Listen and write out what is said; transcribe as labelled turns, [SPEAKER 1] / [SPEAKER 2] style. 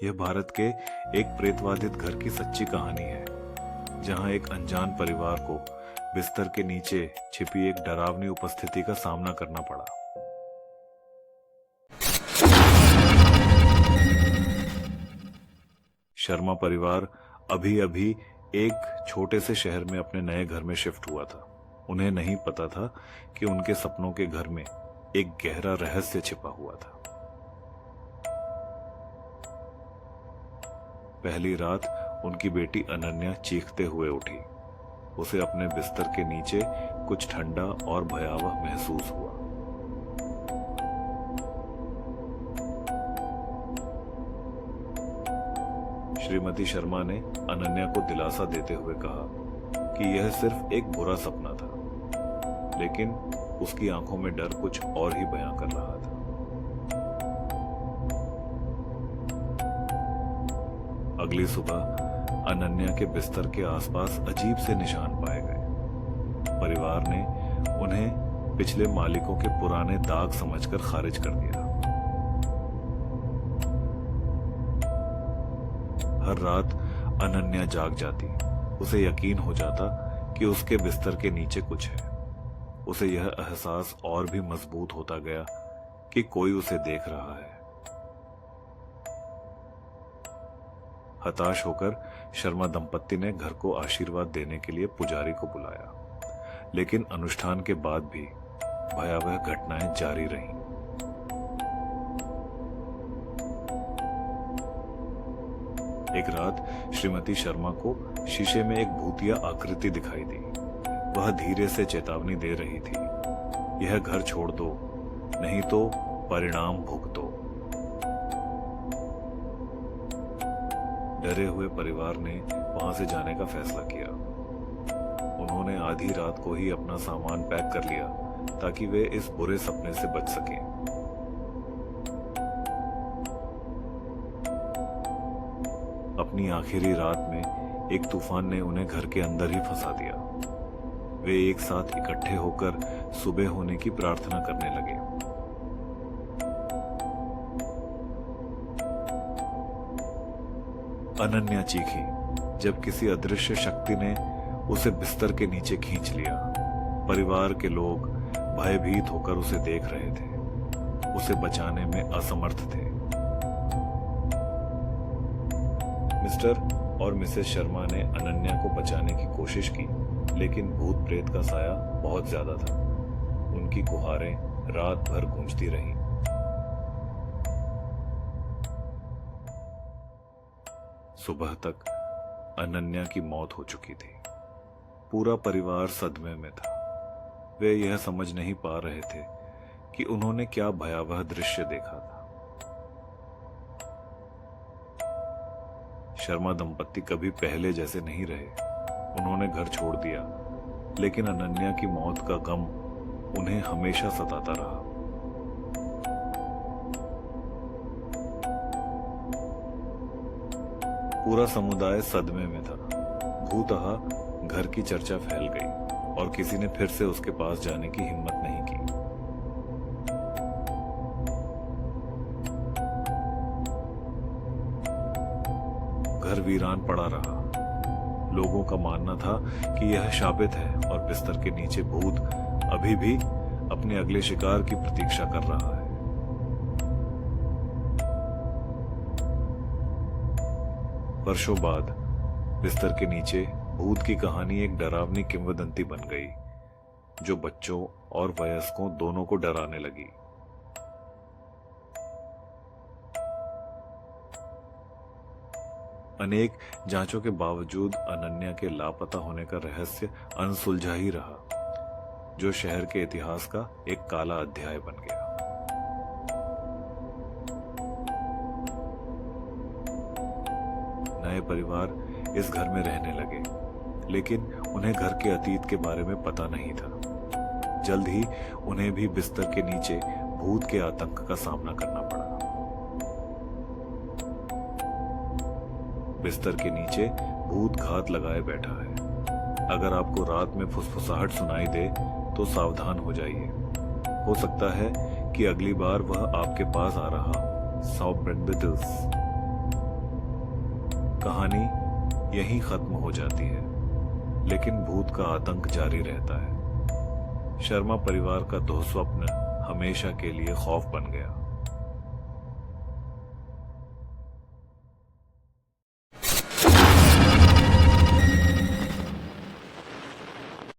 [SPEAKER 1] यह भारत के एक प्रेतवाधित घर की सच्ची कहानी है, जहां एक अनजान परिवार को बिस्तर के नीचे छिपी एक डरावनी उपस्थिति का सामना करना पड़ा। शर्मा परिवार अभी अभी एक छोटे से शहर में अपने नए घर में शिफ्ट हुआ था। उन्हें नहीं पता था कि उनके सपनों के घर में एक गहरा रहस्य छिपा हुआ था। पहली रात उनकी बेटी अनन्या चीखते हुए उठी। उसे अपने बिस्तर के नीचे कुछ ठंडा और भयावह महसूस हुआ। श्रीमती शर्मा ने अनन्या को दिलासा देते हुए कहा कि यह सिर्फ एक बुरा सपना था, लेकिन उसकी आंखों में डर कुछ और ही बयां कर रहा था। अगली सुबह अनन्या के बिस्तर के आसपास अजीब से निशान पाए गए। परिवार ने उन्हें पिछले मालिकों के पुराने दाग समझकर खारिज कर दिया। हर रात अनन्या जाग जाती। उसे यकीन हो जाता कि उसके बिस्तर के नीचे कुछ है। उसे यह एहसास और भी मजबूत होता गया कि कोई उसे देख रहा है। हताश होकर शर्मा दंपत्ति ने घर को आशीर्वाद देने के लिए पुजारी को बुलाया, लेकिन अनुष्ठान के बाद भी भयावह घटनाएं जारी रहीं। एक रात श्रीमती शर्मा को शीशे में एक भूतिया आकृति दिखाई दी। वह धीरे से चेतावनी दे रही थी, यह घर छोड़ दो, नहीं तो परिणाम भुगतो। डरे हुए परिवार ने वहां से जाने का फैसला किया। उन्होंने आधी रात को ही अपना सामान पैक कर लिया ताकि वे इस बुरे सपने से बच सकें। अपनी आखिरी रात में एक तूफान ने उन्हें घर के अंदर ही फंसा दिया। वे एक साथ इकट्ठे होकर सुबह होने की प्रार्थना करने लगे। अनन्या चीखी जब किसी अदृश्य शक्ति ने उसे बिस्तर के नीचे खींच लिया। परिवार के लोग भयभीत होकर उसे देख रहे थे, उसे बचाने में असमर्थ थे। मिस्टर और मिसेस शर्मा ने अनन्या को बचाने की कोशिश की, लेकिन भूत प्रेत का साया बहुत ज्यादा था। उनकी गुहारें रात भर गूंजती रहीं। सुबह तक अनन्या की मौत हो चुकी थी। पूरा परिवार सदमे में था। वे यह समझ नहीं पा रहे थे कि उन्होंने क्या भयावह दृश्य देखा था। शर्मा दंपत्ति कभी पहले जैसे नहीं रहे। उन्होंने घर छोड़ दिया, लेकिन अनन्या की मौत का गम उन्हें हमेशा सताता रहा। पूरा समुदाय सदमे में था। भूतः घर की चर्चा फैल गई और किसी ने फिर से उसके पास जाने की हिम्मत नहीं की। घर वीरान पड़ा रहा। लोगों का मानना था कि यह शापित है और बिस्तर के नीचे भूत अभी भी अपने अगले शिकार की प्रतीक्षा कर रहा है। वर्षों बाद बिस्तर के नीचे भूत की कहानी एक डरावनी किंवदंती बन गई, जो बच्चों और वयस्कों दोनों को डराने लगी। अनेक जांचों के बावजूद अनन्या के लापता होने का रहस्य अनसुलझा ही रहा, जो शहर के इतिहास का एक काला अध्याय बन गया। नए परिवार इस घर में रहने लगे, लेकिन उन्हें घर के अतीत के बारे में पता नहीं था। जल्द ही उन्हें भी बिस्तर के नीचे भूत के आतंक का सामना करना पड़ा। बिस्तर के नीचे भूत घात लगाए बैठा है। अगर आपको रात में फुसफुसाहट सुनाई दे तो सावधान हो जाइए। हो सकता है कि अगली बार वह आपके पास आ रहा हो। Soft bread Beatles. कहानी यहीं खत्म हो जाती है, लेकिन भूत का आतंक जारी रहता है। शर्मा परिवार का दुःस्वप्न हमेशा के लिए खौफ बन गया।